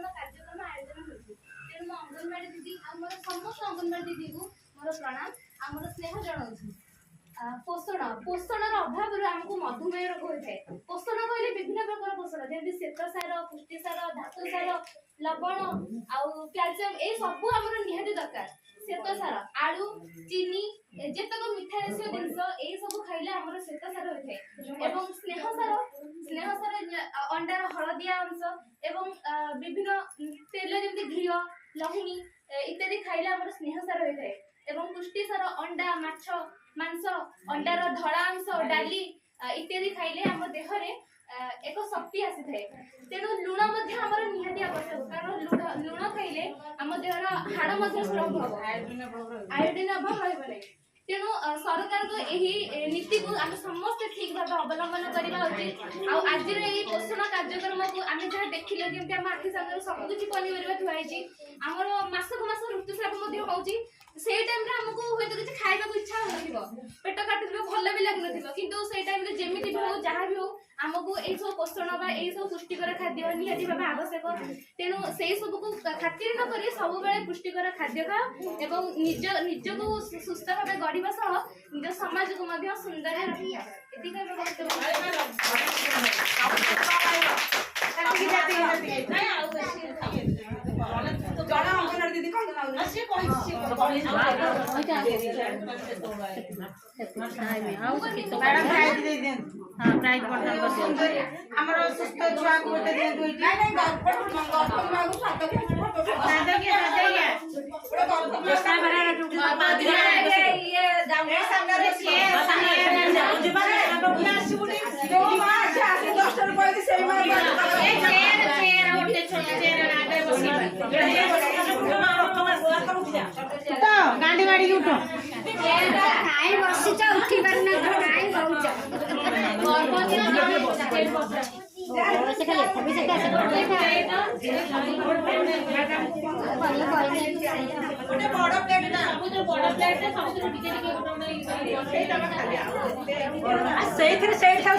पोषण कार्यक्रम आयोजन होती तेणु मो अंगनवाड़ी दीदी आमर समस्त अंगनवाड़ी दीदी को मोर प्रणाम आमर स्नेह जनाऊँ। पोषण पोषण अभाव आमको मधुमेह रोग होता है। पोषण कहले विभिन्न प्रकार पोषण जमी श्वेतसार पुष्टिसार धातुसार लवण आउ कैल्शियम ए सब आमर निहाती दरकार। श्वेतसार आलू चीनी जेतक मिठा जातीय जिनस ए सब खाइले आमर श्वेतसार होता है एवं स्नेहसार अंडार हलदिया अंश एवं विभिन्न तेल जमी घी लहुणी इत्यादि खाइले आमर स्नेहसार होता है एवं पुष्टिसार अंडा माछ मांस अंडार धड़ा अंश डाली इत्यादि खाइले आम देहरे एक शक्ति आसी थाए। तेणु लुण निहाती आवश्यक कारण लुण खाइले आम देहर हाड़ स्ट्रंग हम आयोडीन अभाव हो। तेणु सरकार को यही नीति को आम समस्त ठीक भाव अवलंबन करवा उचित। आज पोषण कार्यक्रम को आम जहाँ देखिले जमी आम आखि सामने सबकि पनीपरिया थुआई आमर मासक मास ऋतुस्राव होची से टाइम रे हमको होय तो किछ खाइबा को इच्छा होनथिबो पेट काटुथिबो भल भी लागनथिबो किंतु से टाइम रे जेमिति भी हो जहाँ भी हो हमको ए सब पोषण बा ए सब पुष्टिकर खाद्य निहाती भाव आवश्यक। तेणु से सब को खातिर न करी सब बेले पुष्टिकर खाद्य खा एवं निज को सुस्थ भाव गढ़िबा सह निज समाज को मध्य सुंदर रखिया एति जड़ा अंगनवाड़ी दीदी कौन ना से कोई मैडम प्राइज दे दें। हां प्राइज बटन कर हमर सुस्त छुआ को गोटे दे दुई नहीं गौतम बाबू साथ के फोटो दादा के पूरा गौतम बाबू ये दाऊ सामने देखिए सामने जाओ जब ना शुडी दो मास आसे 10 रुपए की सेई मार चेयर गोटे छोटे चेयर आगे बसी तो गाड़ी गाड़ी उठो काई बसी छ उठी परना काई होउछ से खाली अभी से कैसे गोटे बड़ प्लेट ना जो बड़ प्लेट सब टिके टिके सेही थाउ